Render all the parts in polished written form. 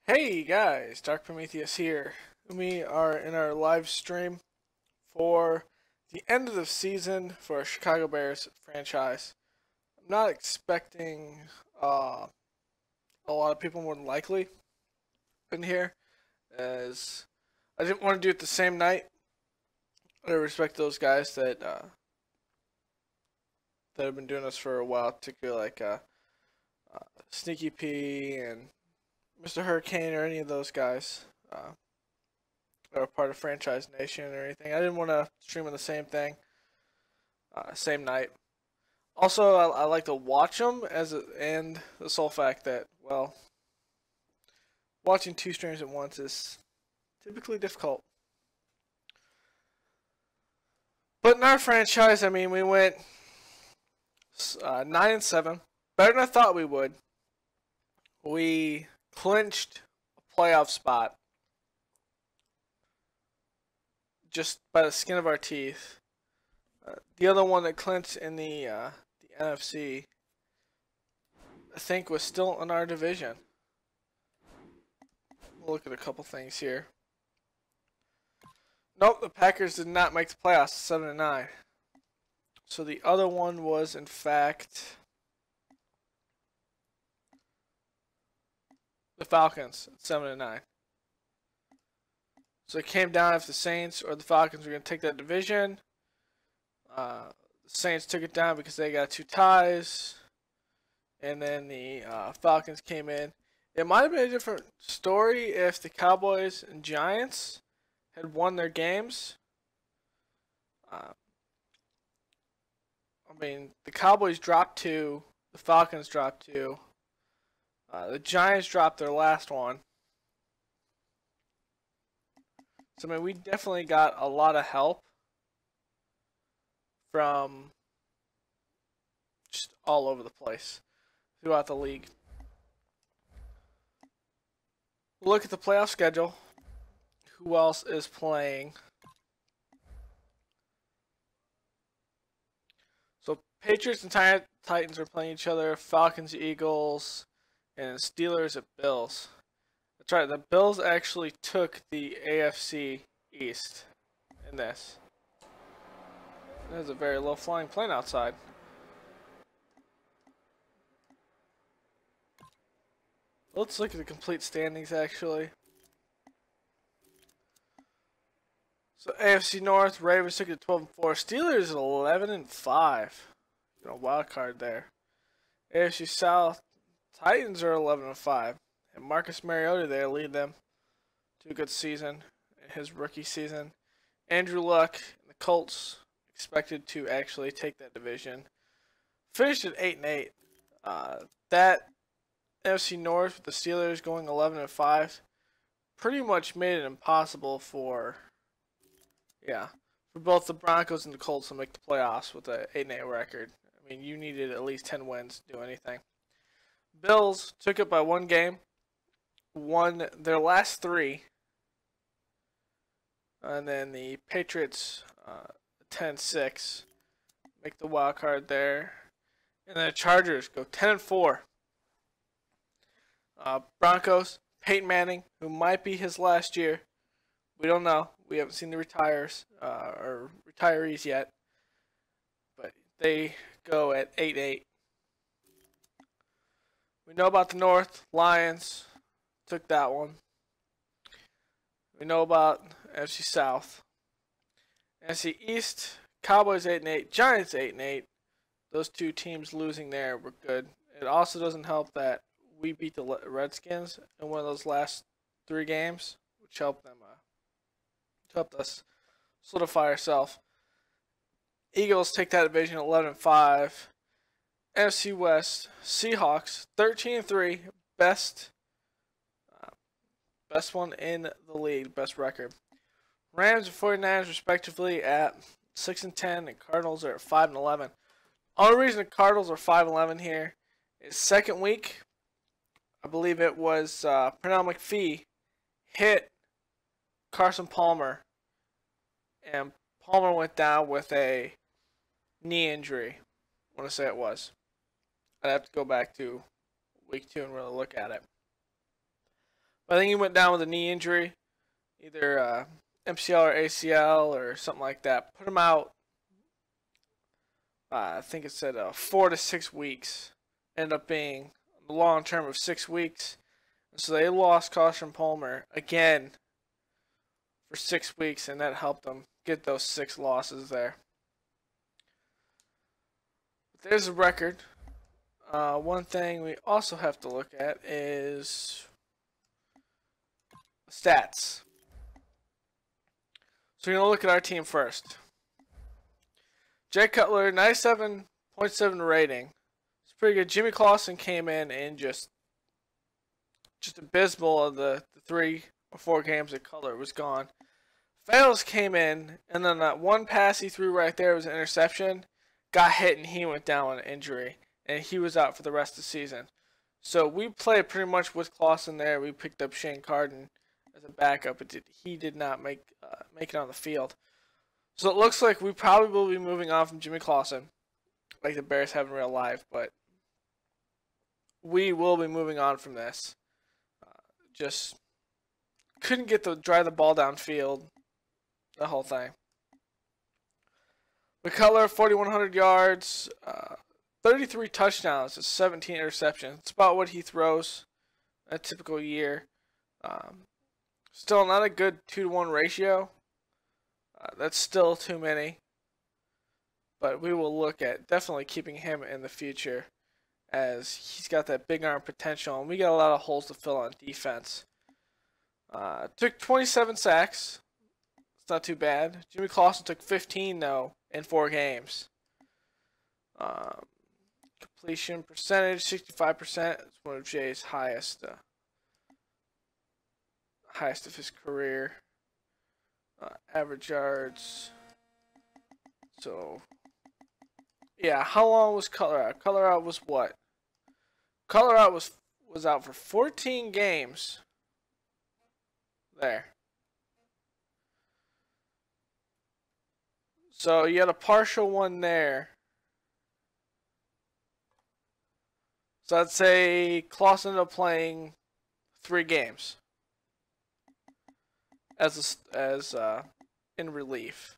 Hey guys, Dark Prometheus here. We are in our live stream for the end of the season for our Chicago Bears franchise. I'm not expecting a lot of people more than likely in here, as I didn't want to do it the same night. I respect those guys that have been doing this for a while, particularly like Sneaky P and Mr. Hurricane or any of those guys. Or part of Franchise Nation or anything. I didn't want to stream on the same thing, same night. Also, I like to watch them and the sole fact that, well, watching two streams at once is typically difficult. But in our franchise, I mean, we went 9-7, better than I thought we would. We clinched a playoff spot just by the skin of our teeth. The other one that clinched in the NFC, I think, was still in our division. We'll look at a couple things here. Nope, the Packers did not make the playoffs, 7-9. So the other one was, in fact, the Falcons, 7-9. So it came down if the Saints or the Falcons were going to take that division. The Saints took it down because they got 2 ties. And then the Falcons came in. It might have been a different story if the Cowboys and Giants had won their games. I mean, the Cowboys dropped 2. The Falcons dropped 2. The Giants dropped their last one. So, I mean, we definitely got a lot of help from just all over the place throughout the league. Look at the playoff schedule. Who else is playing? So, Patriots and Titans are playing each other. Falcons, Eagles, and Steelers at Bills. That's right, the Bills actually took the AFC East in this. There's a very low-flying plane outside. Let's look at the complete standings, actually. So AFC North, Ravens took it 12-4. Steelers at 11-5. You know, wild card there. AFC South, Titans are 11-5. And Marcus Mariota there lead them to a good season in his rookie season. Andrew Luck and the Colts expected to actually take that division. Finished at 8-8. That NFC North with the Steelers going 11-5 pretty much made it impossible for both the Broncos and the Colts to make the playoffs with an 8-8 record. I mean, you needed at least 10 wins to do anything. Bills took it by 1 game. Won their last 3, and then the Patriots 10-6 make the wild card there, and then the Chargers go 10-4. Broncos, Peyton Manning, who might be his last year, we don't know. We haven't seen the retirees yet, but they go at 8-8. We know about the North, Lions. Took that one. We know about NFC South. NFC East, Cowboys 8-8, Giants 8-8. Those 2 teams losing there were good. It also doesn't help that we beat the Redskins in one of those last 3 games, which helped them, helped us solidify ourselves. Eagles take that division 11-5. NFC West, Seahawks 13-3, best one in the league, best record. Rams and 49ers respectively at 6-10, and Cardinals are at 5-11. Only reason the Cardinals are 5-11 here is second week. I believe it was Pernell McPhee hit Carson Palmer, and Palmer went down with a knee injury. I want to say it was. I'd have to go back to week 2 and really look at it. But I think he went down with a knee injury, either MCL or ACL or something like that. Put him out. I think it said 4 to 6 weeks. Ended up being the long term of 6 weeks. And so they lost Carson Palmer again for 6 weeks, and that helped them get those 6 losses there. But there's a record. One thing we also have to look at is stats. So we're going to look at our team first. Jay Cutler, 97.7 rating. It's pretty good. Jimmy Clausen came in and just abysmal of the 3 or 4 games that Cutler was gone. Fales came in, and then that one pass he threw right there was an interception. Got hit, and he went down with an injury, and he was out for the rest of the season. So we played pretty much with Clausen there. We picked up Shane Carden as a backup, but he did not make it on the field. So it looks like we probably will be moving on from Jimmy Clausen, like the Bears have in real life, but we will be moving on from this. Just couldn't get to drive the ball downfield, the whole thing. McCullough, 4,100 yards, 33 touchdowns, 17 interceptions. It's about what he throws in a typical year. Still not a good 2-to-1 ratio. That's still too many. But we will look at definitely keeping him in the future, as he's got that big arm potential, and we got a lot of holes to fill on defense. Took 27 sacks. It's not too bad. Jimmy Clausen took 15, though, in 4 games. Completion percentage, 65%. It's one of Jay's highest of his career. Average yards. So, yeah, how long was Cutler out? Cutler out was what? Cutler out was out for 14 games. There. So you had a partial one there. So I'd say Clausen ended up playing 3 games as in relief.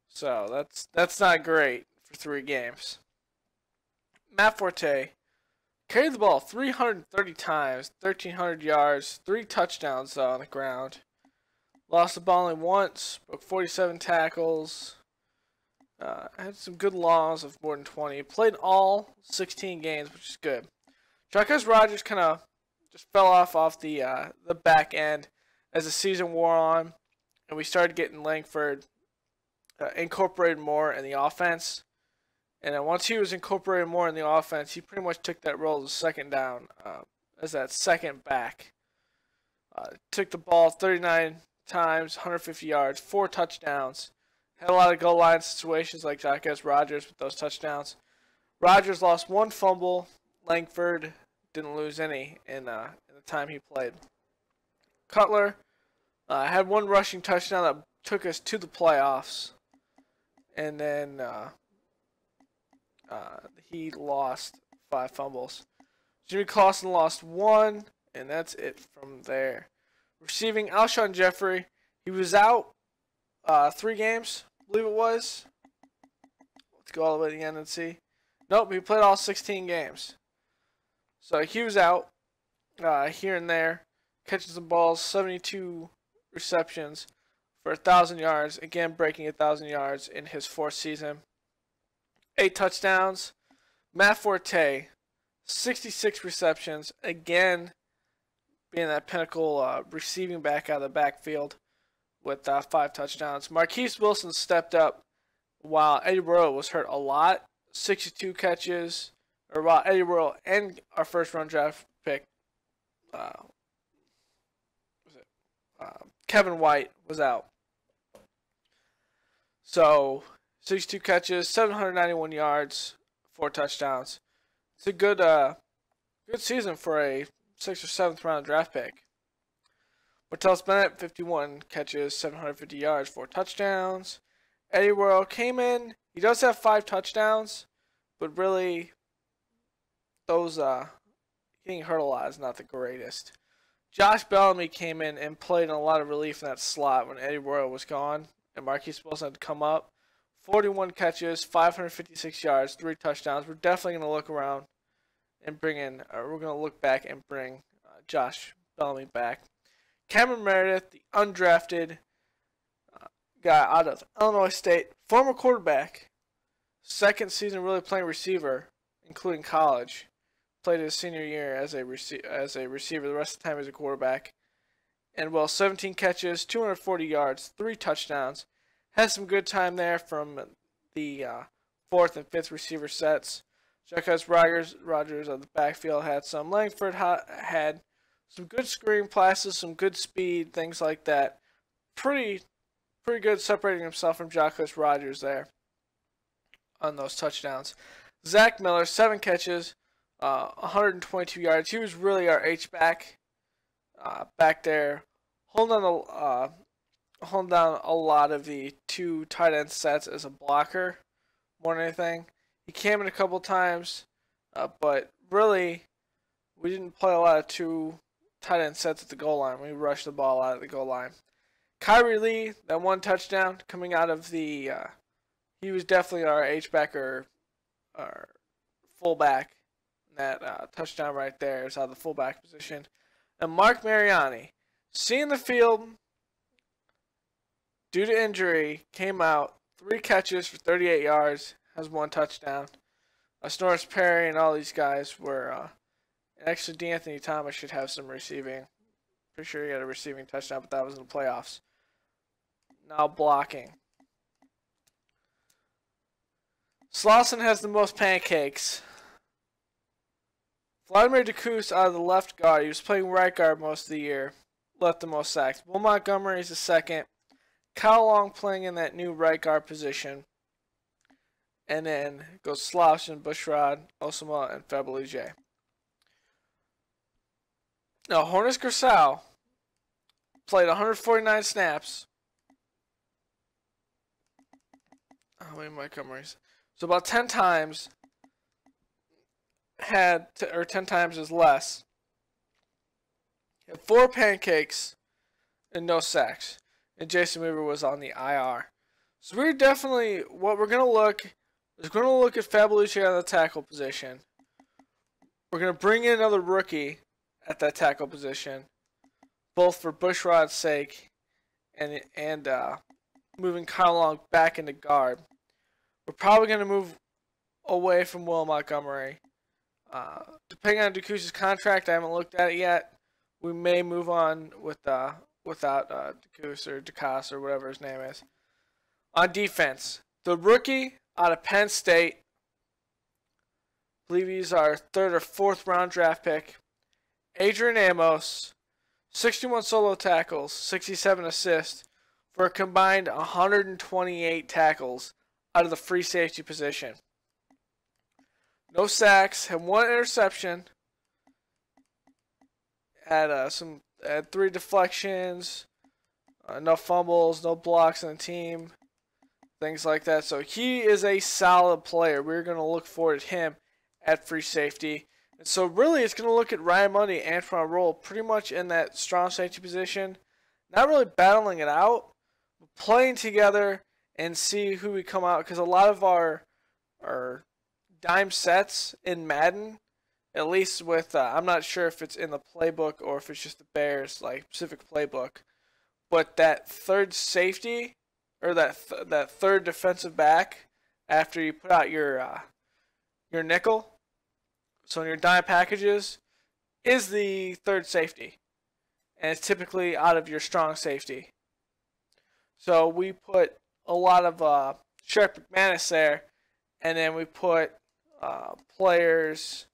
So that's not great for 3 games. Matt Forte carried the ball 330 times, 1,300 yards, 3 touchdowns on the ground. Lost the ball only once, broke 47 tackles. Had some good longs of more than 20. Played all 16 games, which is good. Jarquez Rogers kind of just fell off the back end as the season wore on, and we started getting Langford incorporated more in the offense. And then once he was incorporated more in the offense, he pretty much took that role as a second down, as that second back. Took the ball 39 times, 150 yards, 4 touchdowns. Had a lot of goal line situations like Jarquez Rogers with those touchdowns. Rogers lost 1 fumble. Langford didn't lose any in the time he played. Cutler had 1 rushing touchdown that took us to the playoffs. And then he lost 5 fumbles. Jimmy Clausen lost 1, and that's it from there. Receiving, Alshon Jeffrey, he was out 3 games, I believe it was. Let's go all the way to the end and see. Nope, he played all 16 games. So he was out here and there, catching some balls, 72 receptions for 1,000 yards. Again, breaking 1,000 yards in his 4th season. 8 touchdowns. Matt Forte, 66 receptions. Again, being that pinnacle receiving back out of the backfield with 5 touchdowns. Marquise Wilson stepped up while Eddie Rowe was hurt a lot. 62 catches. Or while Eddie Rowe and our first-round draft pick, Kevin White, was out. So, 62 catches, 791 yards, 4 touchdowns. It's a good season for a 6th or 7th round draft pick. Martellus Bennett, 51 catches, 750 yards, 4 touchdowns. Eddie Rowe came in. He does have 5 touchdowns, but really, those getting hurt a lot is not the greatest. Josh Bellamy came in and played a lot of relief in that slot when Eddie Royal was gone and Marquise Wilson had to come up. 41 catches, 556 yards, 3 touchdowns. We're definitely going to look around and bring in, or we're going to look back and bring Josh Bellamy back. Cameron Meredith, the undrafted guy out of Illinois State, former quarterback, second season really playing receiver, including college. Played his senior year as a receiver. The rest of the time as a quarterback. And 17 catches, 240 yards, 3 touchdowns. Had some good time there from the 4th and 5th receiver sets. Jacquez Rogers of the backfield had some. Langford had some good screen passes, some good speed, things like that. Pretty good separating himself from Jacquez Rogers there on those touchdowns. Zach Miller, 7 catches, 122 yards. He was really our H-back back there, holding down a lot of the 2 tight end sets as a blocker more than anything. He came in a couple times, but really we didn't play a lot of 2 tight end sets at the goal line. We rushed the ball out of the goal line. Kyrie Lee, that 1 touchdown coming out of the he was definitely our H-back or fullback. That touchdown right there is out of the fullback position. And Mark Mariani, seeing the field due to injury, came out 3 catches for 38 yards, has 1 touchdown. Snorris Perry and all these guys were, and actually D'Anthony Thomas should have some receiving. Pretty sure he had a receiving touchdown, but that was in the playoffs. Now blocking. Slauson has the most pancakes. Vladimir Dacus out of the left guard. He was playing right guard most of the year. Left the most sacks. Will Montgomery is the second. Kyle Long playing in that new right guard position. And then goes Slauson, Bushrod, Osama, and Faberge. Now, Hornus Gersau played 149 snaps. How many Montgomerys? So about 10 times. 10 times is less. Had 4 pancakes and no sacks. And Jason Weaver was on the IR. So we're definitely, what we're going to look is going to look at Faberge on the tackle position. We're going to bring in another rookie at that tackle position, both for Bushrod's sake and moving Kyle Long back into guard. We're probably going to move away from Will Montgomery. Depending on Dacus' contract, I haven't looked at it yet. We may move on without Dacus or Dacus or whatever his name is. On defense, the rookie out of Penn State, I believe he's our 3rd or 4th round draft pick, Adrian Amos, 61 solo tackles, 67 assists, for a combined 128 tackles out of the free safety position. No sacks, had 1 interception, had 3 deflections, no fumbles, no blocks on the team, things like that. So he is a solid player. We're going to look forward to him at free safety. And so really it's going to look at Ryan Mundy and Antron Roll pretty much in that strong safety position. Not really battling it out, but playing together and see who we come out. Because a lot of our dime sets in Madden, at least with, I'm not sure if it's in the playbook or if it's just the Bears, like, specific playbook. But that third safety, or that third defensive back, after you put out your nickel, so in your dime packages, is the third safety. And it's typically out of your strong safety. So we put a lot of Sharp McManus there, and then we put players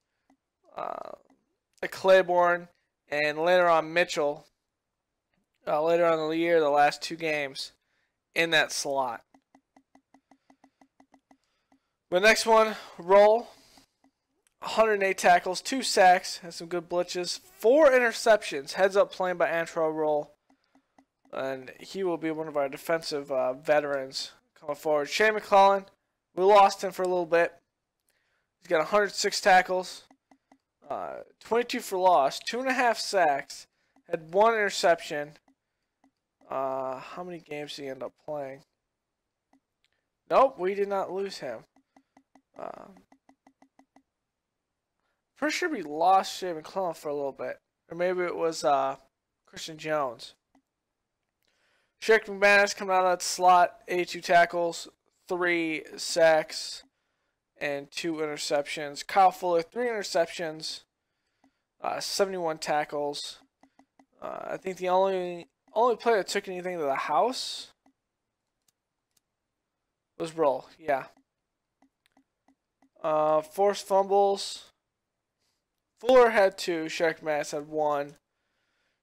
like Claiborne and later on Mitchell, later on in the year, the last 2 games, in that slot. The next one, Roll. 108 tackles, 2 sacks, has some good blitzes, 4 interceptions, heads up playing by Antron Roll. And he will be one of our defensive veterans coming forward. Shane McClellan, we lost him for a little bit. He's got 106 tackles, 22 for loss, 2.5 sacks, had 1 interception. How many games did he end up playing? Nope, we did not lose him. Pretty sure we lost Shea McClellan for a little bit. Or maybe it was Christian Jones. Shake McManus coming out of that slot, 82 tackles, 3 sacks, and 2 interceptions. Kyle Fuller, 3 interceptions, 71 tackles. I think the only player that took anything to the house was Roll, yeah. Forced fumbles. Fuller had 2. Shake McManus had 1.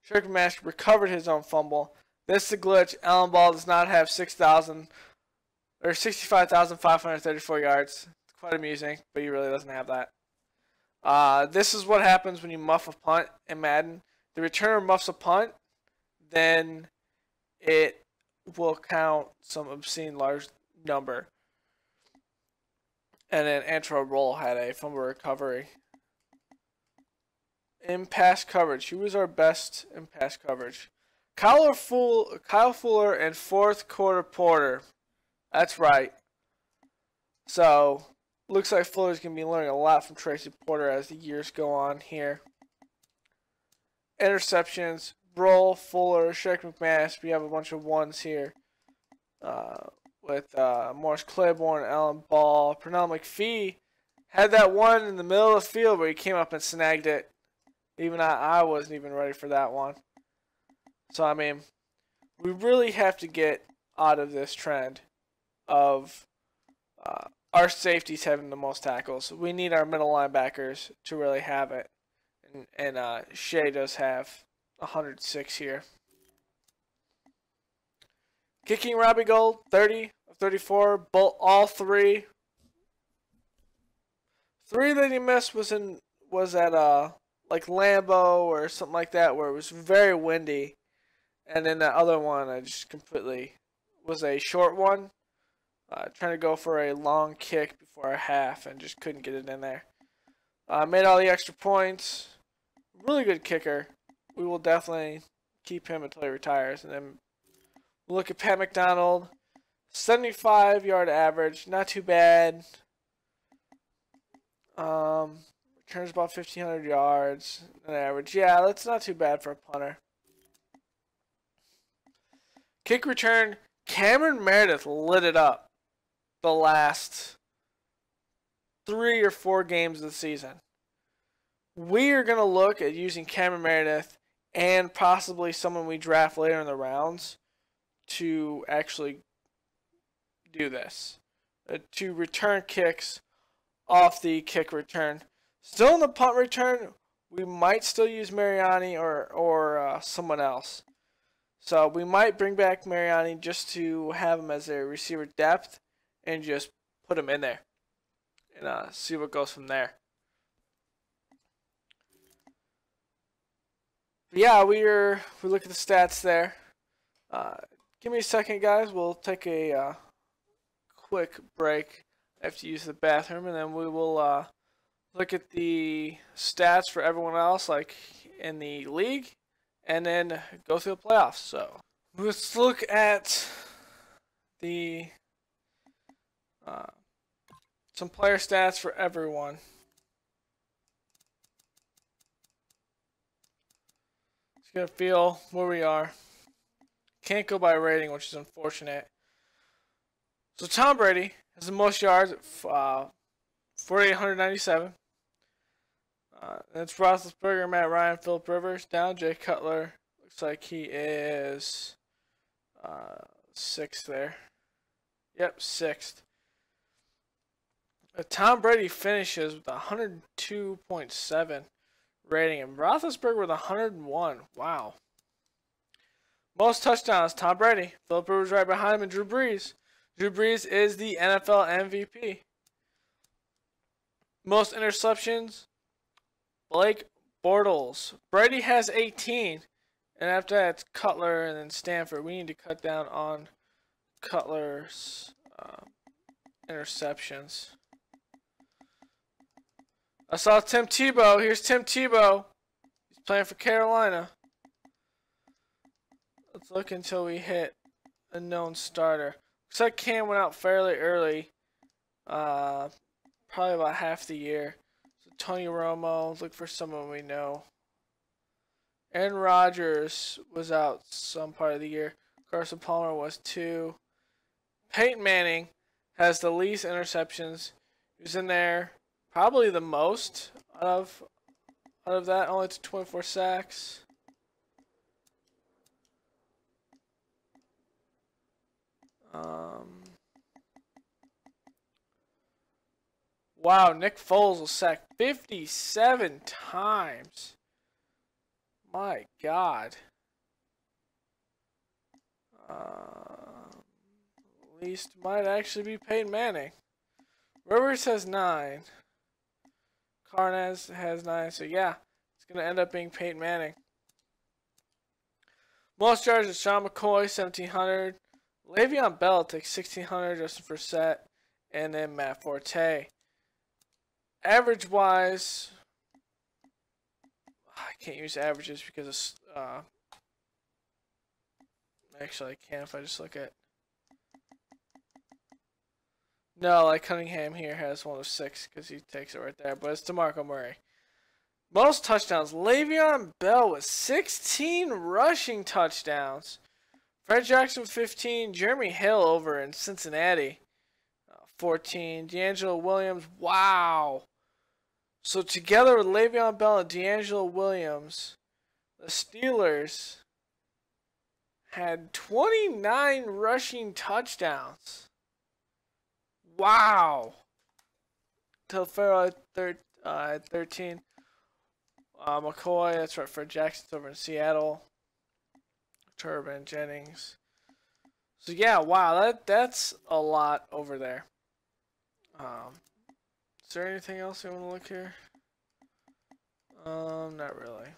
Shake McManus recovered his own fumble. This is a glitch. Alan Ball does not have 65,534 yards. It's quite amusing, but he really doesn't have that. This is what happens when you muff a punt in Madden. The returner muffs a punt, then it will count some obscene large number. And then Antero Roll had a fumble recovery. In pass coverage, who was our best in pass coverage? Kyle Fuller and 4th quarter Porter. That's right. So, looks like Fuller's going to be learning a lot from Tracy Porter as the years go on here. Interceptions, Broll, Fuller, Shake McManus. We have a bunch of 1s here. With Morris Claiborne, Alan Ball. Pernell McPhee had that 1 in the middle of the field where he came up and snagged it. Even I wasn't even ready for that one. So, I mean, we really have to get out of this trend of our safeties having the most tackles. We need our middle linebackers to really have it. And Shea does have 106 here. Kicking Robbie Gould, 30 of 34, all 3. 3 that he missed was at like Lambeau or something like that, where it was very windy. And then that other one, I just completely was a short one. Trying to go for a long kick before a half and just couldn't get it in there. Made all the extra points. Really good kicker. We will definitely keep him until he retires. And then we'll look at Pat McDonald. 75-yard average. Not too bad. Returns about 1,500 yards on average. Yeah, that's not too bad for a punter. Kick return, Cameron Meredith lit it up the last 3 or 4 games of the season. We are going to look at using Cameron Meredith and possibly someone we draft later in the rounds to actually do this. To return kicks off the kick return. Still in the punt return, we might still use Mariani or someone else. So we might bring back Mariani just to have him as a receiver depth and just put him in there and see what goes from there. But yeah, we look at the stats there. Give me a second, guys. We'll take a quick break. I have to use the bathroom, and then we will look at the stats for everyone else, like in the league, and then go through the playoffs. So let's look at the some player stats for everyone. Just gonna feel where we are. Can't go by rating, which is unfortunate. So Tom Brady has the most yards at 4,897. That's Roethlisberger, Matt Ryan, Phillip Rivers down. Jay Cutler looks like he is 6th there. Yep, 6th. Tom Brady finishes with 102.7 rating, and Roethlisberger with 101. Wow. Most touchdowns, Tom Brady. Phillip Rivers right behind him, and Drew Brees. Drew Brees is the NFL MVP. Most interceptions, Blake Bortles. Brady has 18. And after that, it's Cutler and then Stanford. We need to cut down on Cutler's interceptions. I saw Tim Tebow. Here's Tim Tebow. He's playing for Carolina. Let's look until we hit a known starter. Looks like Cam went out fairly early. Probably about half the year. So Tony Romo, look for someone we know. Aaron Rodgers was out some part of the year. Carson Palmer was too. Peyton Manning has the least interceptions. He was in there probably the most out of that, only to 24 sacks. Wow, Nick Foles was sacked 57 times. My God. Least might actually be Peyton Manning. Rivers has 9. Carnes has 9. So yeah, it's gonna end up being Peyton Manning. Most yards is Sean McCoy, 1,700. Le'Veon Bell takes 1,600. Justin Forsett, and then Matt Forte. Average wise, I can't use averages because of actually I can if I just look at. No, like Cunningham here has one of 6 because he takes it right there, but it's DeMarco Murray. Most touchdowns, Le'Veon Bell with 16 rushing touchdowns. Fred Jackson 15, Jeremy Hill over in Cincinnati 14, D'Angelo Williams, wow. So together with Le'Veon Bell and D'Angelo Williams, the Steelers had 29 rushing touchdowns. Wow. Telfair at 13. McCoy, that's right, Fred Jackson's over in Seattle. Turbin, Jennings. So yeah, wow, that's a lot over there. Is there anything else you want to look here? Not really.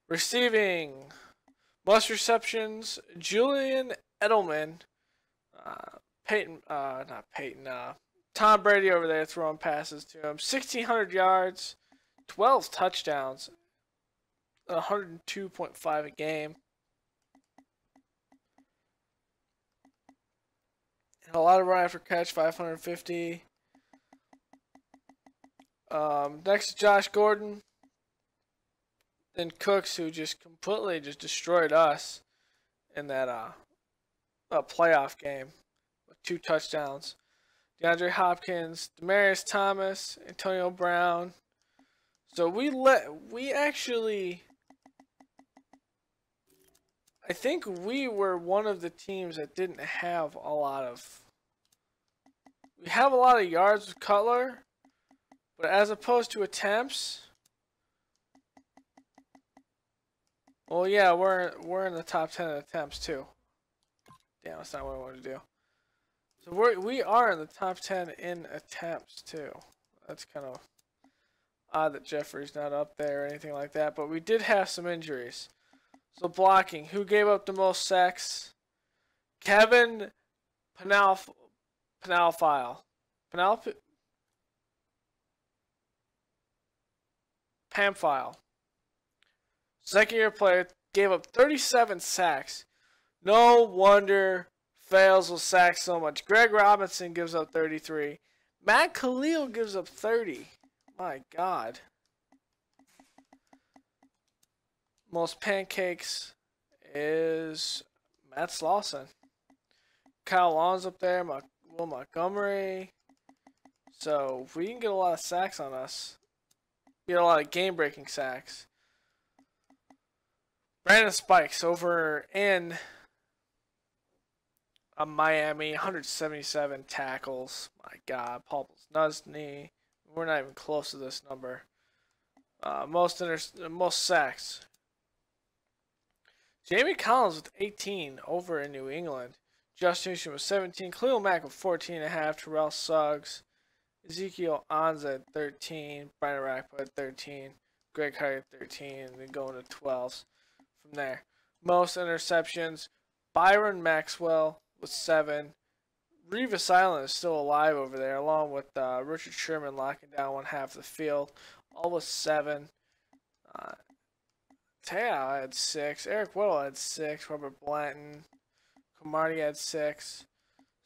Receiving. Most receptions, Julian Edelman. Tom Brady over there throwing passes to him. 1,600 yards, 12 touchdowns, 102.5 a game. And a lot of run after catch, 550. Next, Josh Gordon. Then Cooks, who just completely destroyed us in that playoff game with 2 touchdowns. DeAndre Hopkins, Demaryius Thomas, Antonio Brown. So we actually, I think we were one of the teams that didn't have a lot of. We have a lot of yards with Cutler, but as opposed to attempts, well, yeah, we're in the top 10 in attempts too. Damn, that's not what I wanted to do. So we are in the top 10 in attempts too. That's kind of odd that Jeffrey's not up there or anything like that. But we did have some injuries. So blocking, who gave up the most sacks? Kevin Pamphile. Second year player, gave up 37 sacks. No wonder Fails will sack so much. Greg Robinson gives up 33. Matt Khalil gives up 30. My God. Most pancakes is Matt Slauson. Kyle Long's up there. Will Montgomery. So we can get a lot of sacks on us. Get a lot of game-breaking sacks. Brandon Spikes over in Miami, 177 tackles. My God, Paul Nusney. We're not even close to this number. Most sacks. Jamie Collins with 18 over in New England. Josh Newsom with 17. Khalil Mack with 14.5. Terrell Suggs. Ezekiel Anza at 13. Brian Rackput at 13. Greg Hart at 13. And then going to 12s from there. Most interceptions. Byron Maxwell with 7. Revis Island is still alive over there, along with Richard Sherman locking down one half of the field, all with 7. Teo had 6. Eric Whittle had 6. Robert Blanton. Cromartie had 6.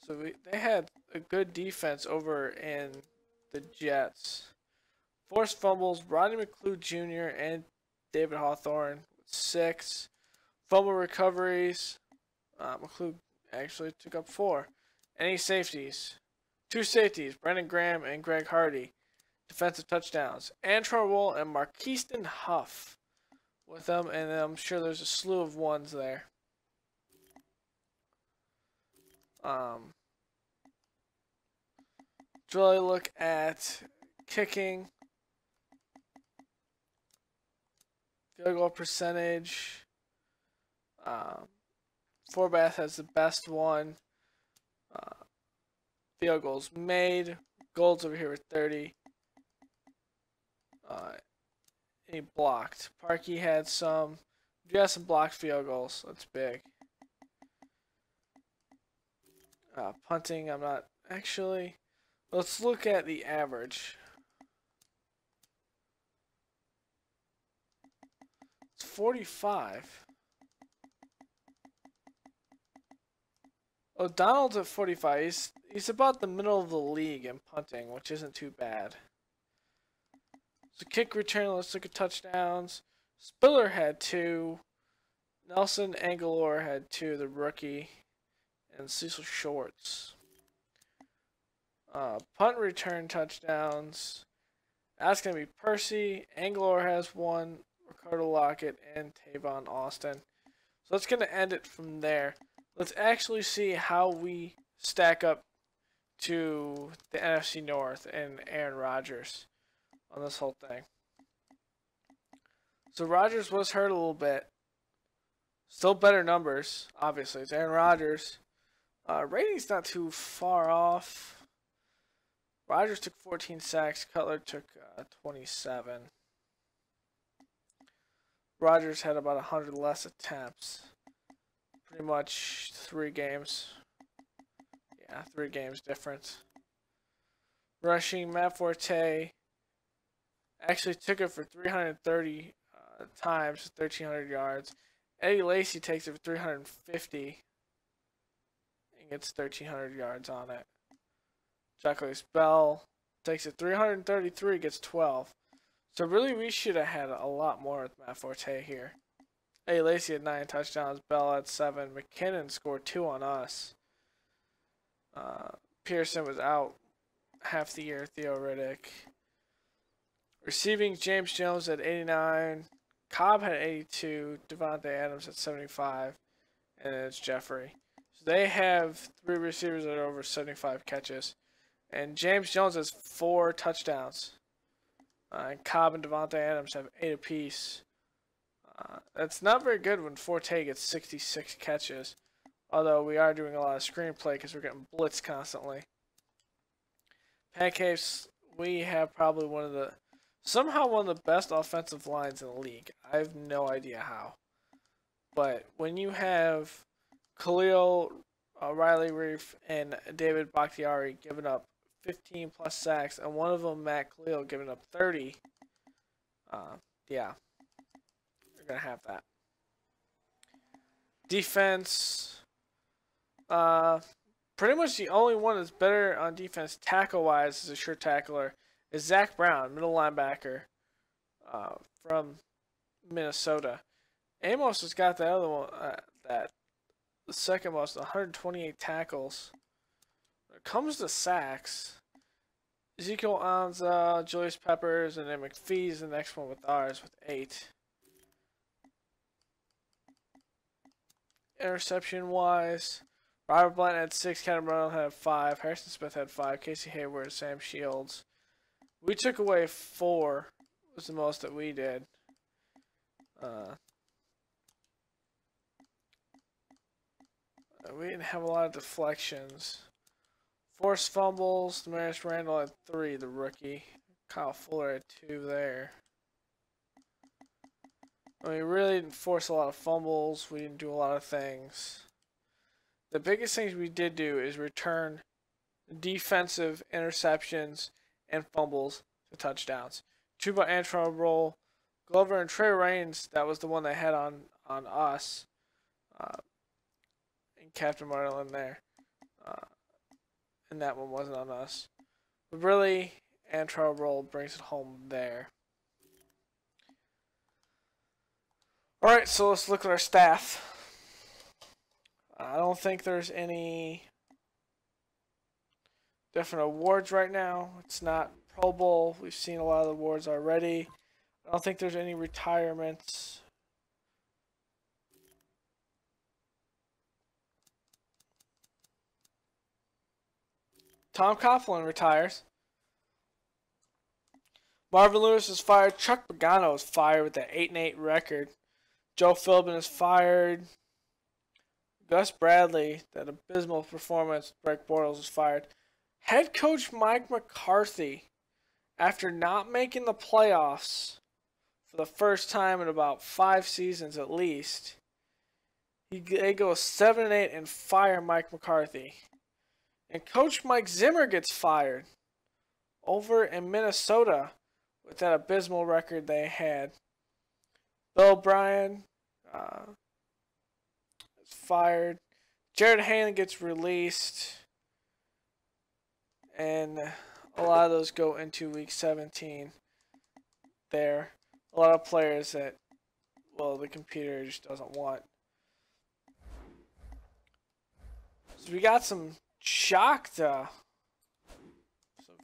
So they had a good defense over in the Jets. Forced fumbles, Rodney McLeod Jr. and David Hawthorne with 6. Fumble recoveries, McLeod actually took up 4. Any safeties? 2 safeties, Brendan Graham and Greg Hardy. Defensive touchdowns. Antron Wool and Marqueston Huff with them, and I'm sure there's a slew of ones there. Really look at kicking. Field goal percentage. Forbath has the best one. Field goals made. Goals over here with 30. He blocked. Parkey had some. You had some blocked field goals. That's big. Punting, I'm not actually. Let's look at the average. It's 45. O'Donnell's at 45. He's about the middle of the league in punting, which isn't too bad. So kick return, let's look at touchdowns. Spiller had 2. Nelson Aguilar had 2, the rookie. And Cecil Shorts. Punt return touchdowns. That's going to be Percy. Aguilar has 1. Ricardo Lockett and Tavon Austin. So that's going to end it from there. Let's actually see how we stack up to the NFC North and Aaron Rodgers on this whole thing. So Rodgers was hurt a little bit. Still better numbers, obviously. It's Aaron Rodgers. Rating's not too far off. Rodgers took 14 sacks. Cutler took 27. Rodgers had about 100 less attempts. Pretty much 3 games. Yeah, 3 games difference. Rushing, Matt Forte actually took it for 330 times, 1,300 yards. Eddie Lacy takes it for 350 and gets 1,300 yards on it. Jacques Bell takes it 333, gets 12. So really, we should have had a lot more with Matt Forte here. Eddie Lacy had 9 touchdowns, Bell had 7. McKinnon scored 2 on us. Pearson was out half the year. Theo Riddick. Receiving, James Jones at 89. Cobb had 82. Devontae Adams at 75. And then it's Jeffrey. So they have 3 receivers that are over 75 catches. And James Jones has 4 touchdowns. And Cobb and Devontae Adams have 8 apiece. That's not very good when Forte gets 66 catches. Although we are doing a lot of screenplay because we're getting blitzed constantly. Pancakes, we have probably somehow one of the best offensive lines in the league. I have no idea how. But when you have Khalil, Riley Reif, and David Bakhtiari giving up 15 plus sacks, and one of them, Matt Khalil, giving up 30, yeah, you're going to have that. Defense, pretty much the only one that's better on defense tackle-wise as a sure tackler is Zach Brown, middle linebacker from Minnesota. Amos has got the other one, the second most, 128 tackles. When it comes to sacks, Ezekiel Anza, Julius Peppers, and then McPhee's the next one with ours with 8. Interception-wise, Robert Blanton had 6, Kevin Reynolds had 5, Harrison Smith had 5, Casey Hayward, Sam Shields. We took away 4, was the most that we did. We didn't have a lot of deflections. Forced fumbles, Damaris Randall had 3, the rookie. Kyle Fuller had 2 there. We really didn't force a lot of fumbles. We didn't do a lot of things. The biggest things we did do is return defensive interceptions and fumbles to touchdowns. 2 by Antron Roll, Glover and Trey Reigns, that was the one they had on us. And Captain Marvel in there. And that one wasn't on us. But really, Antrel Roll brings it home there. Alright, so let's look at our staff. I don't think there's any different awards right now. It's not Pro Bowl. We've seen a lot of the awards already. I don't think there's any retirements. Tom Coughlin retires. Marvin Lewis is fired. Chuck Pagano is fired with that 8-8 record. Joe Philbin is fired. Gus Bradley, that abysmal performance with Greg Bortles, is fired. Head coach Mike McCarthy, after not making the playoffs for the first time in about 5 seasons at least, they go 7-8 and fire Mike McCarthy. And Coach Mike Zimmer gets fired over in Minnesota with that abysmal record they had. Bill O'Brien is fired. Jared Hannon gets released. And a lot of those go into week 17 there. A lot of players that, well, the computer just doesn't want. So we got some some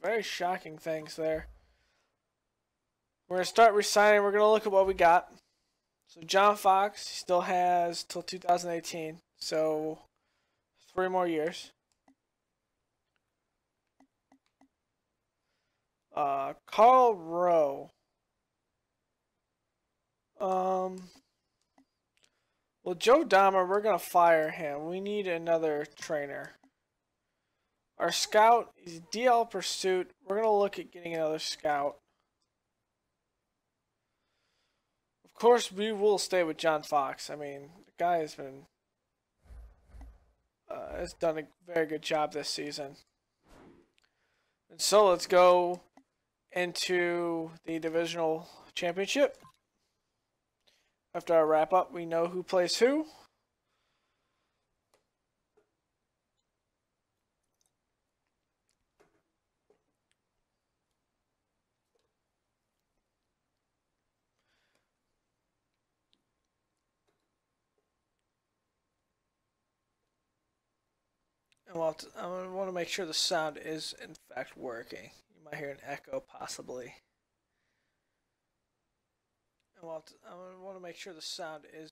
very shocking things there. We're going to start resigning. We're going to look at what we got. So John Fox still has till 2018. So 3 more years. Karl Rowe. Well, Joe Dahmer, we're going to fire him. We need another trainer. Our scout is DL Pursuit. We're going to look at getting another scout. Of course, we will stay with John Fox. I mean, the guy has been has done a very good job this season. And so let's go into the divisional championship. After our wrap up, we know who plays who. And I want to make sure the sound is in fact working. You might hear an echo possibly. I want to make sure the sound is...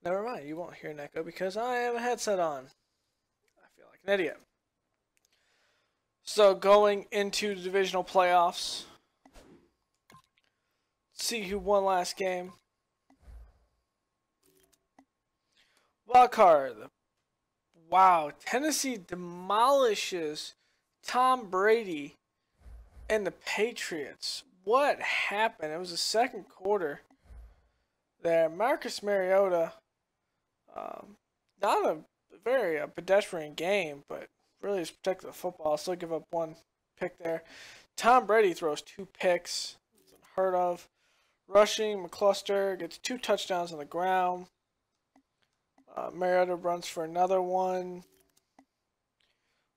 Never mind, you won't hear an echo because I have a headset on. I feel like an idiot. So going into the divisional playoffs. Let's see who won last game. Wild card. Wow, Tennessee demolishes Tom Brady and the Patriots. What happened? It was the second quarter there. Marcus Mariota, not a very pedestrian game, but really just protected the football. Still give up 1 pick there. Tom Brady throws 2 picks. It's unheard of. Rushing, McCluster gets 2 touchdowns on the ground. Mariota runs for another one.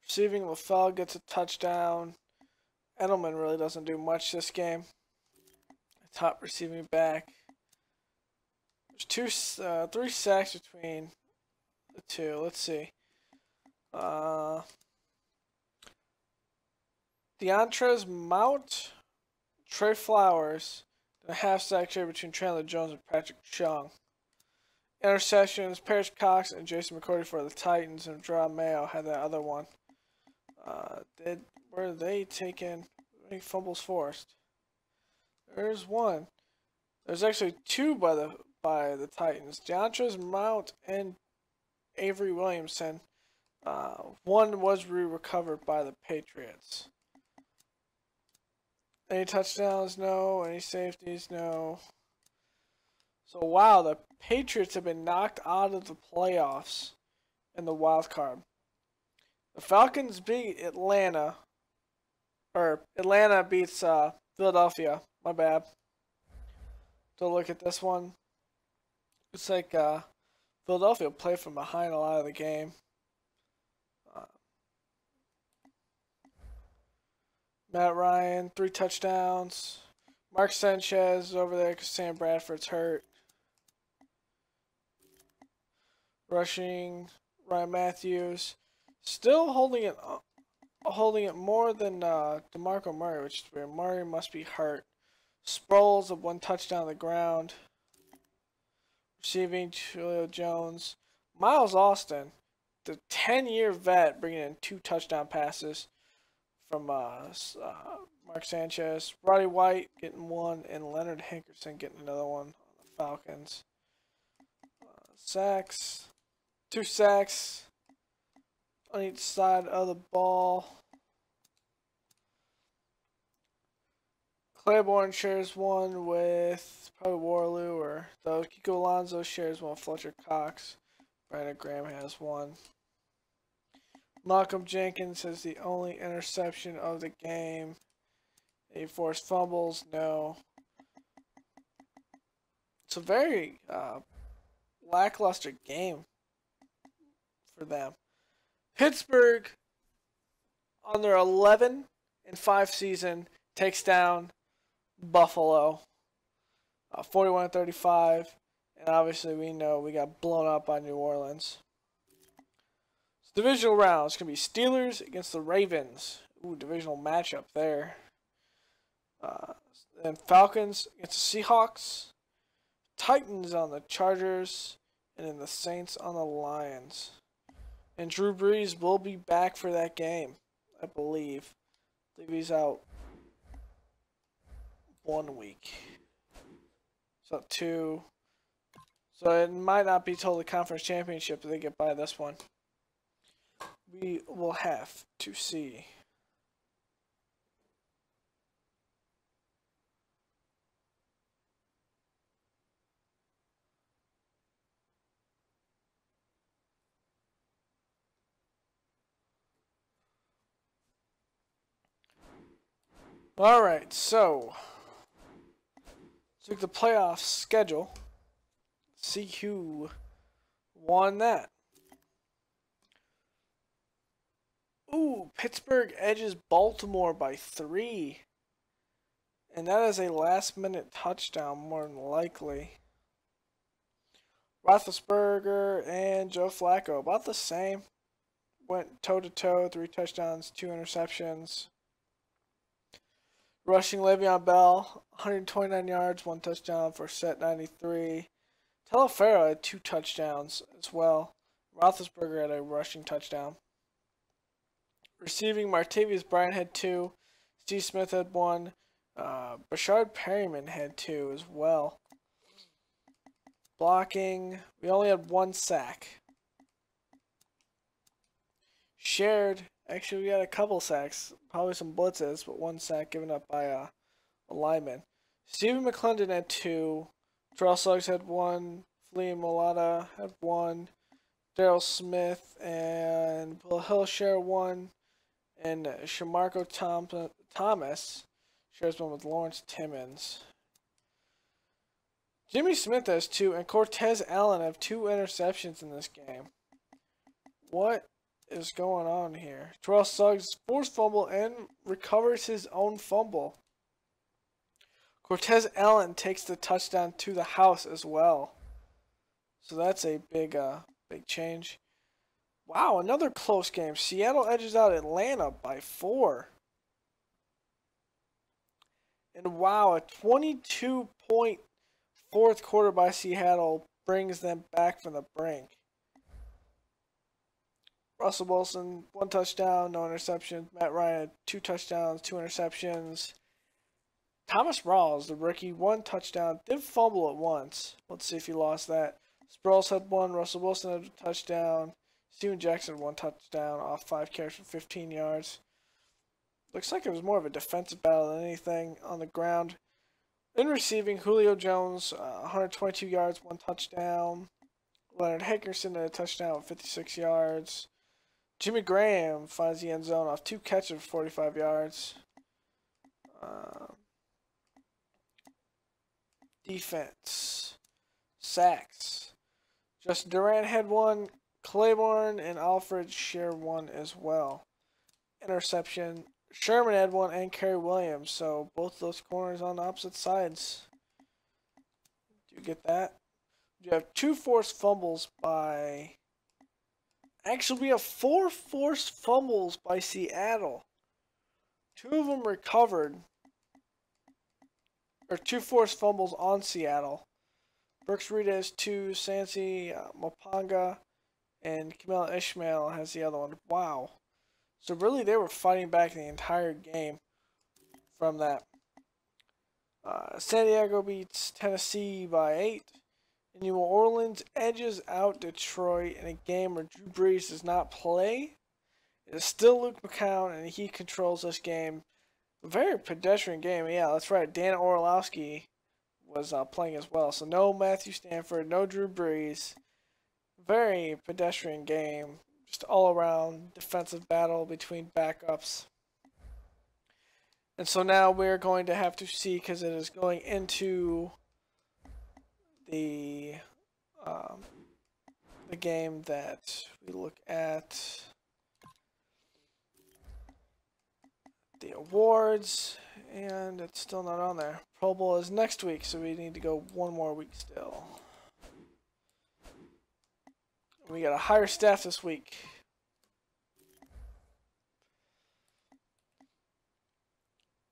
Receiving, LaFell gets a touchdown. Edelman really doesn't do much this game. Top receiving back. There's 3 sacks between the two. Let's see. Deontrez Mount, Trey Flowers, and a half sack share between Chandler Jones and Patrick Chung. Interceptions, Parrish Cox and Jason McCourty for the Titans, and Draw Mayo had that other one. Were they taken? Any fumbles forced? There's 1. There's actually 2 by the Titans. Deontrez Mount and Avery Williamson. 1 was recovered by the Patriots. Any touchdowns? No. Any safeties? No. So, wow, the Patriots have been knocked out of the playoffs in the wild card. The Falcons beat Atlanta. Or, Atlanta beats Philadelphia. My bad. to look at this one. It's like Philadelphia played from behind a lot of the game. Matt Ryan, 3 touchdowns. Mark Sanchez is over there because Sam Bradford's hurt. Rushing, Ryan Matthews. Still holding it more than DeMarco Murray, which is weird. Murray must be hurt. Sproles of 1 touchdown on the ground. Receiving, Julio Jones. Miles Austin, the 10-year vet, bringing in 2 touchdown passes from Mark Sanchez. Roddy White getting 1, and Leonard Hankerson getting another one on the Falcons. Sacks. 2 sacks on each side of the ball. Claiborne shares 1 with probably Warloo, or though Kiko Alonso shares 1 with Fletcher Cox. Brandon Graham has 1. Malcolm Jenkins has the only interception of the game. Any forced fumbles? No. It's a very lackluster game for them. Pittsburgh, on their 11-5 season, takes down Buffalo, 41-35, and obviously we know we got blown up by New Orleans. So divisional round is going to be Steelers against the Ravens. Ooh, divisional matchup there. Then Falcons against the Seahawks, Titans on the Chargers, and then the Saints on the Lions. And Drew Brees will be back for that game, I believe. I believe he's out 1 week. So 2. So it might not be till the conference championship that they get by this one. We will have to see. Alright, so let's look at the playoff schedule. See who won that. Ooh, Pittsburgh edges Baltimore by 3. And that is a last-minute touchdown, more than likely. Roethlisberger and Joe Flacco, about the same. Went toe-to-toe, 3 touchdowns, 2 interceptions. Rushing, Le'Veon Bell, 129 yards, 1 touchdown for set 93. Telefero had 2 touchdowns as well. Roethlisberger had a rushing touchdown. Receiving, Martavius Bryant had 2. Steve Smith had 1. Bashard Perryman had 2 as well. Blocking, we only had 1 sack. Shared, actually we had a couple sacks, probably some blitzes, but 1 sack given up by a lineman. Stephen McClendon had 2. Terrell Suggs had 1. Flea Mulata had 1. Daryl Smith and Will Hill share 1. And Shamarko Thomas shares 1 with Lawrence Timmons. Jimmy Smith has 2, and Cortez Allen have 2 interceptions in this game. What is going on here? Terrell Suggs forced fumble and recovers his own fumble. Cortez Allen takes the touchdown to the house as well. So that's a big change. Wow, another close game. Seattle edges out Atlanta by 4. And wow, a 22-point fourth quarter by Seattle brings them back from the brink. Russell Wilson, 1 touchdown, no interceptions. Matt Ryan, 2 touchdowns, 2 interceptions. Thomas Rawls, the rookie, 1 touchdown. Did fumble at once. Let's see if he lost that. Sproles had 1. Russell Wilson had a touchdown. Steven Jackson had 1 touchdown off 5 carries for 15 yards. Looks like it was more of a defensive battle than anything on the ground. In receiving, Julio Jones, 122 yards, 1 touchdown. Leonard Hankerson had a touchdown with 56 yards. Jimmy Graham finds the end zone off 2 catches for 45 yards. Defense. Sacks. Justin Durant had 1. Claiborne and Alfred share 1 as well. Interception. Sherman had 1 and Kerry Williams. So both those corners on the opposite sides. Do you get that? You have 2 forced fumbles by... Actually, we have 4 forced fumbles by Seattle. 2 of them recovered. Or 2 forced fumbles on Seattle. Brooks Reed has 2, Sansi Mopanga, and Camille Ishmael has the other one. Wow. So really they were fighting back the entire game from that. San Diego beats Tennessee by 8. New Orleans edges out Detroit in a game where Drew Brees does not play. It is still Luke McCown, and he controls this game. A very pedestrian game. Yeah, that's right. Dan Orlowski was playing as well. So no Matthew Stafford, no Drew Brees. Very pedestrian game. Just all around defensive battle between backups. And so now we're going to have to see, because it is going into the game that we look at the awards, and it's still not on there. Pro Bowl is next week, so we need to go 1 more week still. We got a higher staff this week.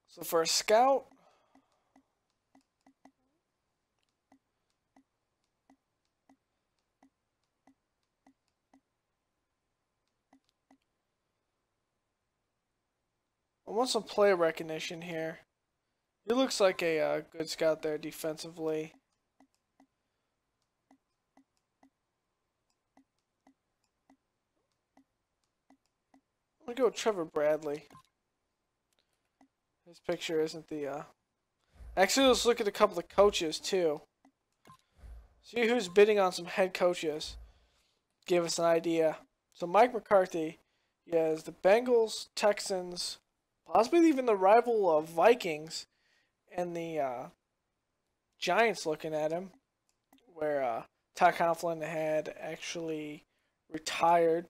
So for a scout, I want some play recognition here. He looks like a good scout there defensively. I'm going to go with Trevor Bradley. His picture isn't the... Actually, let's look at a couple of coaches, too. See who's bidding on some head coaches. Give us an idea. So Mike McCarthy, he has the Bengals, Texans, possibly even the rival of Vikings, and the Giants looking at him, where Todd Coughlin had actually retired.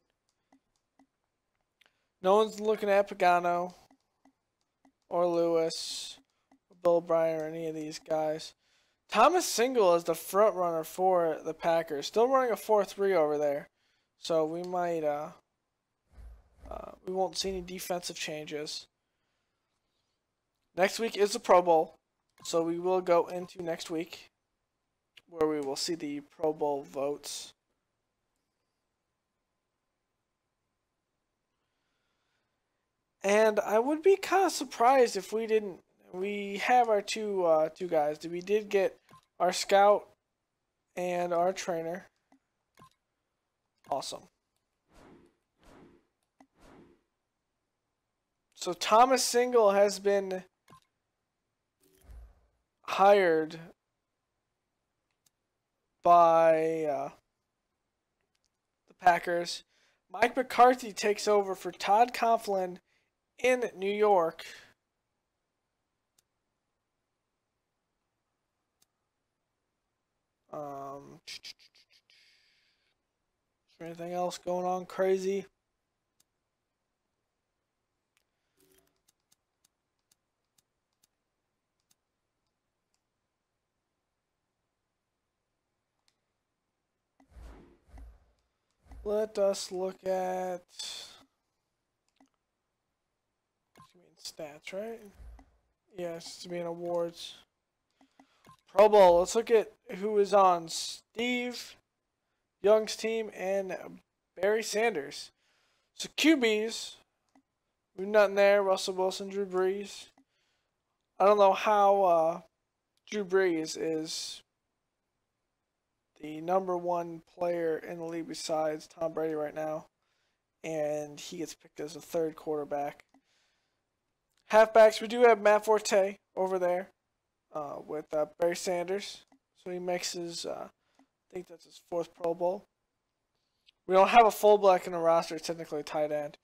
No one's looking at Pagano or Lewis or Bill O'Brien or any of these guys. Thomas Single is the front runner for the Packers, still running a 4-3 over there, so we might we won't see any defensive changes. Next week is the Pro Bowl, so we will go into next week where we will see the Pro Bowl votes. And I would be kind of surprised if we didn't. We have our two guys. We did get our scout and our trainer. Awesome. So Thomas Single has been hired by the Packers. Mike McCarthy takes over for Todd Coughlin in New York. Is there anything else going on crazy? Let us look at stats, right? Yes, to be in awards. Pro Bowl. Let's look at who is on Steve Young's team and Barry Sanders. So QBs, we've nothing there. Russell Wilson, Drew Brees. I don't know how Drew Brees is the #1 player in the league besides Tom Brady right now, and he gets picked as a 3rd quarterback. Halfbacks, we do have Matt Forte over there with Barry Sanders. So he makes his, I think that's his 4th Pro Bowl. We don't have a fullback in the roster, technically tight end.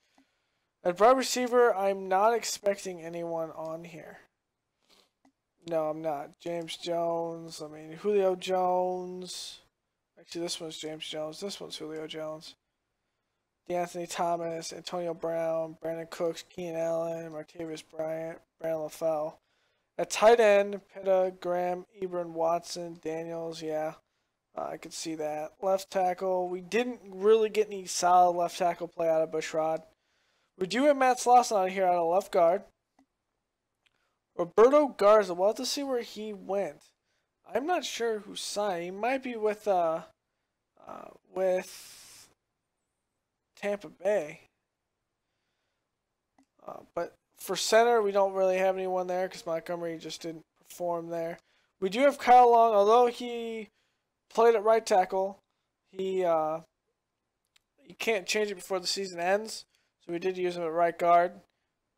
At wide receiver, I'm not expecting anyone on here. No, I'm not. James Jones. I mean, Julio Jones. Actually, this one's James Jones. This one's Julio Jones. DeAnthony Thomas, Antonio Brown, Brandon Cooks, Keenan Allen, Martavis Bryant, Brandon LaFell. At tight end, Pitta, Graham, Ebron, Watson, Daniels. Yeah, I could see that. Left tackle, we didn't really get any solid left tackle play out of Bushrod. We do have Matt Slauson out here out of left guard. Roberto Garza, we'll have to see where he went. I'm not sure who signed. He might be with Tampa Bay. But for center, we don't really have anyone there because Montgomery just didn't perform there. We do have Kyle Long, although he played at right tackle. He can't change it before the season ends, so we did use him at right guard.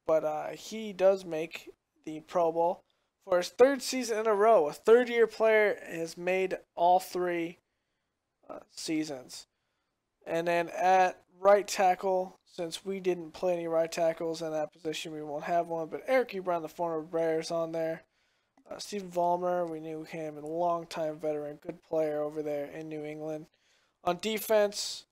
But he does make the Pro Bowl for his third season in a row. A third-year player has made all three seasons. And then at right tackle, since we didn't play any right tackles in that position, we won't have one. But Eric Ebron, the former Bears, on there. Stephen Vollmer, we knew him, a long-time veteran, good player over there in New England. On defense,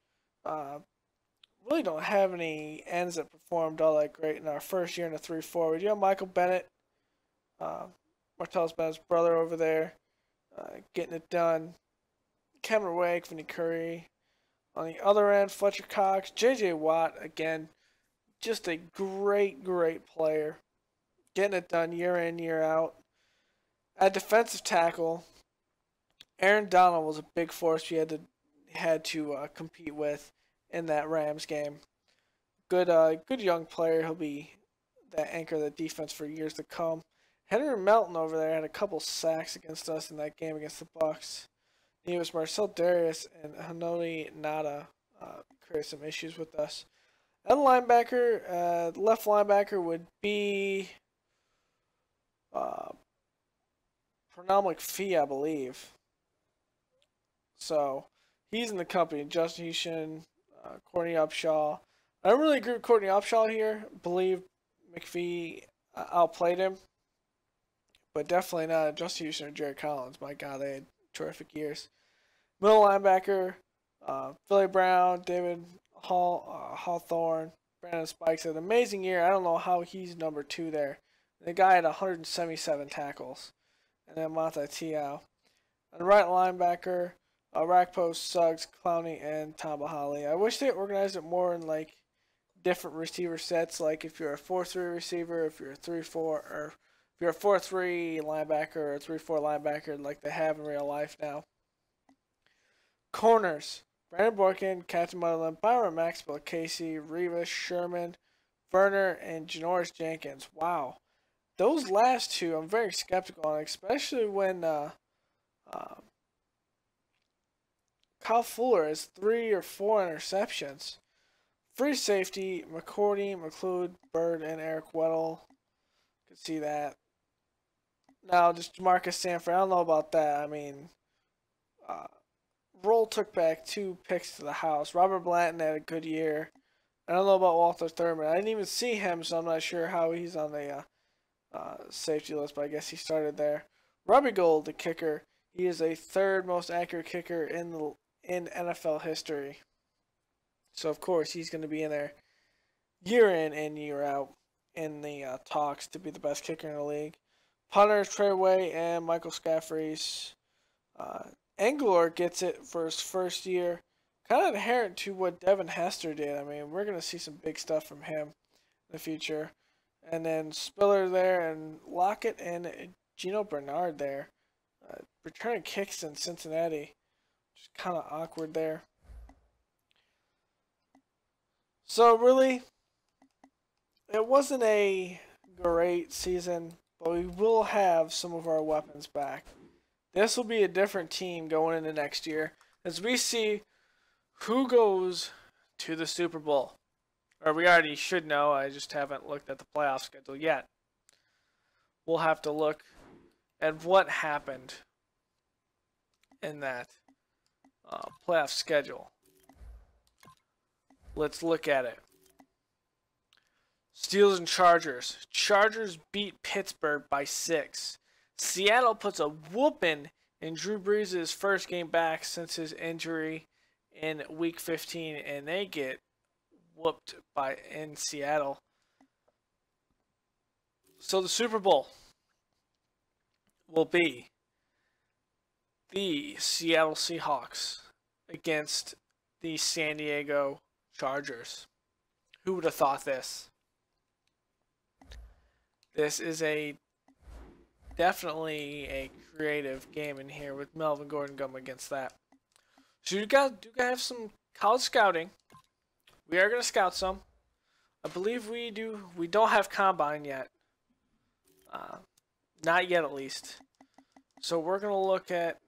really don't have any ends that performed all that great in our first year in the 3-4. We do have Michael Bennett, Martellus Bennett's brother over there, getting it done. Cameron Wake, Vinny Curry. On the other end, Fletcher Cox, J.J. Watt, again, just a great, great player. Getting it done year in, year out. At defensive tackle, Aaron Donald was a big force we had to compete with in that Rams game. Good young player. He'll be that anchor of the defense for years to come. Henry Melton over there had a couple sacks against us in that game against the Bucs. It was Marcel Darius and Hanoni Nada created some issues with us. At linebacker, left linebacker would be Pernell McPhee, I believe. So he's in the company. Justin Houston, Courtney Upshaw. I don't really agree with Courtney Upshaw here. Believe McPhee outplayed him, but definitely not Justin Houston or Jerry Collins. My God, they had terrific years. Middle linebacker, Philly Brown, David Hawthorne, Brandon Spikes had an amazing year. I don't know how he's number 2 there. The guy had 177 tackles. And then Monte Tiao. And the right linebacker, Rakpo, Suggs, Clowney, and Tom Bahali. I wish they organized it more in like different receiver sets. Like if you're a 4-3 receiver, if you're a 3-4, or if you're a 4-3 linebacker or a 3-4 linebacker like they have in real life now. Corners, Brandon Borkin, Captain Motherland, Byron Maxwell, Casey, Rivas, Sherman, Werner, and Janoris Jenkins. Wow. Those last two I'm very skeptical on, especially when Kyle Fuller has 3 or 4 interceptions. Free safety, McCourty, McLeod, Bird, and Eric Weddle. Could see that. Now, just Marcus Sanford, I don't know about that. I mean, Roll took back 2 picks to the house. Robert Blanton had a good year. I don't know about Walter Thurman. I didn't even see him, so I'm not sure how he's on the safety list, but I guess he started there. Robbie Gould, the kicker. He is a 3rd most accurate kicker in NFL history. So, of course, he's going to be in there year in and year out in the talks to be the best kicker in the league. Punters, Trey Way and Michael Scaffreys. Englor gets it for his first year. Kind of inherent to what Devin Hester did. I mean, we're going to see some big stuff from him in the future. And then Spiller there and Lockett and Gino Bernard there. Returning kicks in Cincinnati. Just kind of awkward there. So really, it wasn't a great season, but we will have some of our weapons back. This will be a different team going into next year as we see who goes to the Super Bowl. Or we already should know, I just haven't looked at the playoff schedule yet. We'll have to look at what happened in that playoff schedule. Let's look at it. Steelers and Chargers. Chargers beat Pittsburgh by 6. Seattle puts a whooping in Drew Brees' first game back since his injury in Week 15, and they get whooped in Seattle. So the Super Bowl will be the Seattle Seahawks against the San Diego Chargers. Who would have thought this? This is definitely a creative game in here with Melvin Gordon going against that. So you guys do have some college scouting. We are going to scout some. I believe we do. We don't have combine yet. Not yet, at least. So we're going to look at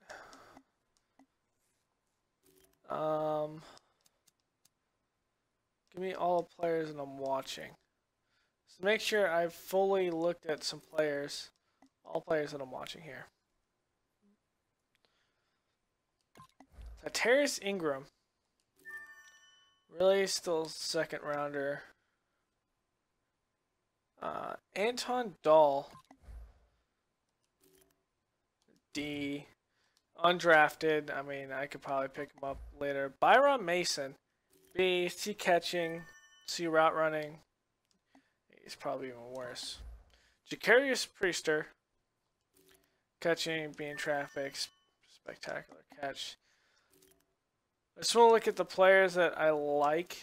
give me all the players that I'm watching. So make sure I've fully looked at some players. All players that I'm watching here. So Terrace Ingram. Really still second rounder. Anton Dahl. D. Undrafted. I mean, I could probably pick him up later. Byron Mason. B. C catching. C route running. He's probably even worse. Jacarius Priester. Catching, being traffic. Spectacular catch. I just want to look at the players that I like.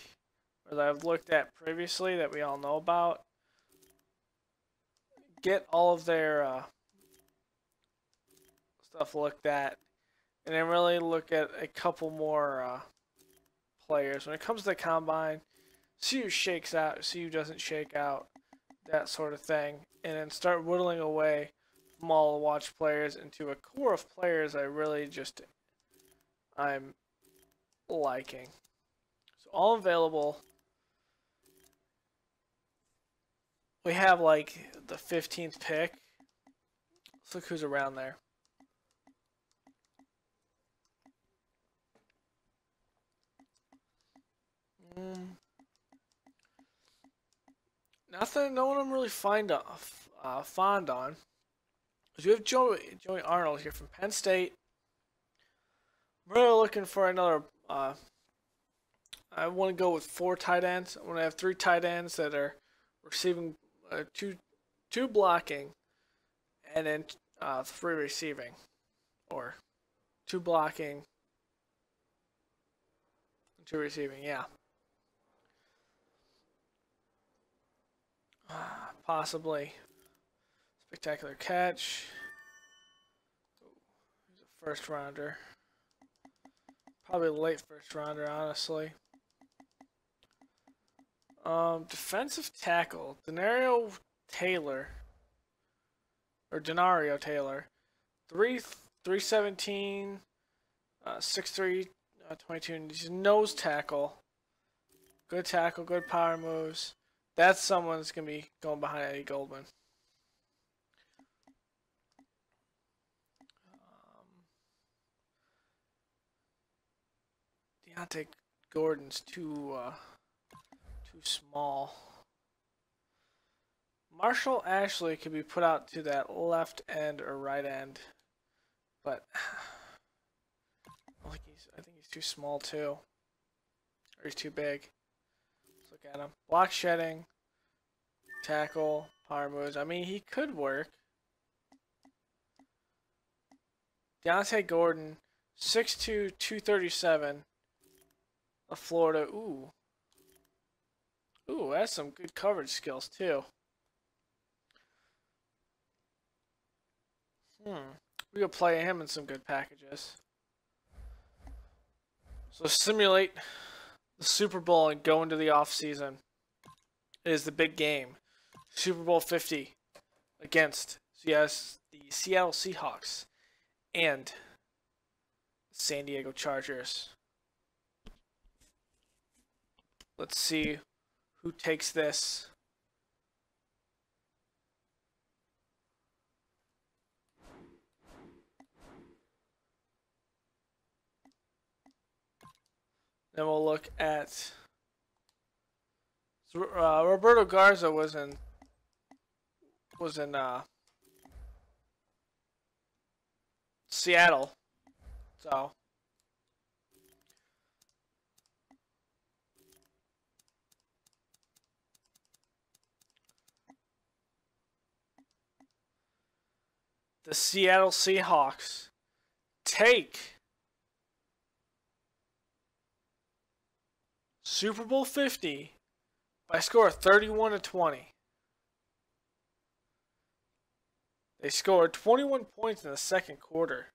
Or that I've looked at previously that we all know about. Get all of their stuff looked at, and then really look at a couple more players when it comes to the combine. See who shakes out, see who doesn't shake out, that sort of thing, and then start whittling away from all the watch players into a core of players I'm liking. So all available. We have like the 15th pick. Let's look who's around there. Nothing, no one I'm really fond on. So we have Joey Arnold here from Penn State. I'm really looking for another. I want to go with 4 tight ends. I want to have 3 tight ends that are receiving, two blocking, and then 3 receiving, or 2 blocking, 2 receiving. Yeah. Possibly. Spectacular catch. He's a first rounder. Probably a late first rounder, honestly. Defensive tackle. Denario Taylor. 317, 6'3", 22. He's a nose tackle. Good tackle, good power moves. That's someone that's going to be going behind Eddie Goldman. Deontay Gordon's too small. Marshall Ashley could be put out to that left end or right end, but I think he's too small too, or he's too big. Let's look at him. Block shedding, tackle, power moves. I mean, he could work. Deontay Gordon, 6'2", 237, of Florida. Ooh, that's some good coverage skills too. We could play him in some good packages. So simulate the Super Bowl and go into the off season. It is the big game. Super Bowl 50 against the Seattle Seahawks and San Diego Chargers. Let's see who takes this. Then we'll look at Roberto Garza was in Seattle. So the Seattle Seahawks take Super Bowl 50 by a score of 31-20. They scored 21 points in the second quarter.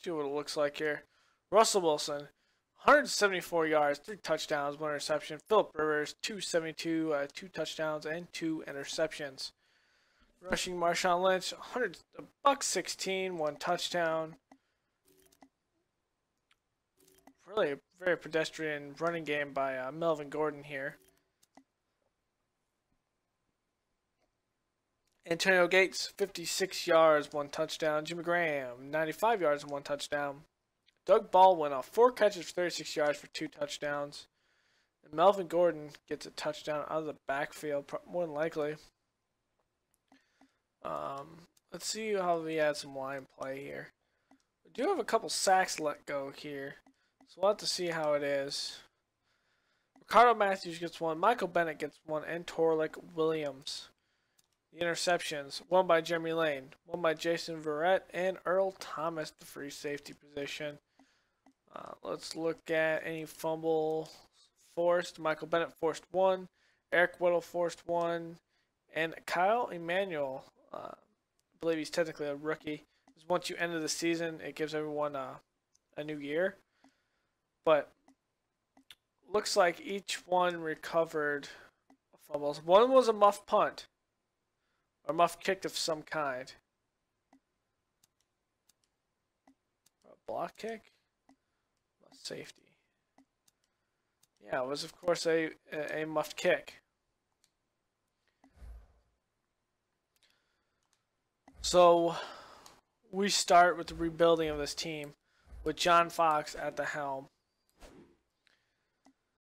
See what it looks like here. Russell Wilson, 174 yards, 3 touchdowns, 1 interception. Phillip Rivers, 272, 2 touchdowns and 2 interceptions. Rushing Marshawn Lynch, $116, 1 touchdown. Really a very pedestrian running game by Melvin Gordon here. Antonio Gates, 56 yards, 1 touchdown. Jimmy Graham, 95 yards and 1 touchdown. Doug Baldwin, 4 catches for 36 yards for 2 touchdowns. And Melvin Gordon gets a touchdown out of the backfield, more than likely. Let's see how we add some line play here. We do have a couple sacks let go here, so we'll have to see how it is. Ricardo Matthews gets 1, Michael Bennett gets 1, and Torlik Williams. The interceptions, 1 by Jeremy Lane, 1 by Jason Verrett, and Earl Thomas, the free safety position. Let's look at any fumble forced. Michael Bennett forced 1, Eric Weddle forced 1, and Kyle Emanuel, I believe he's technically a rookie. Because once you end the season, it gives everyone a new year. But looks like each one recovered fumbles. One was a muff punt. Or muff kick of some kind. A block kick? Safety. Yeah, it was of course a muffed kick. So we start with the rebuilding of this team with John Fox at the helm.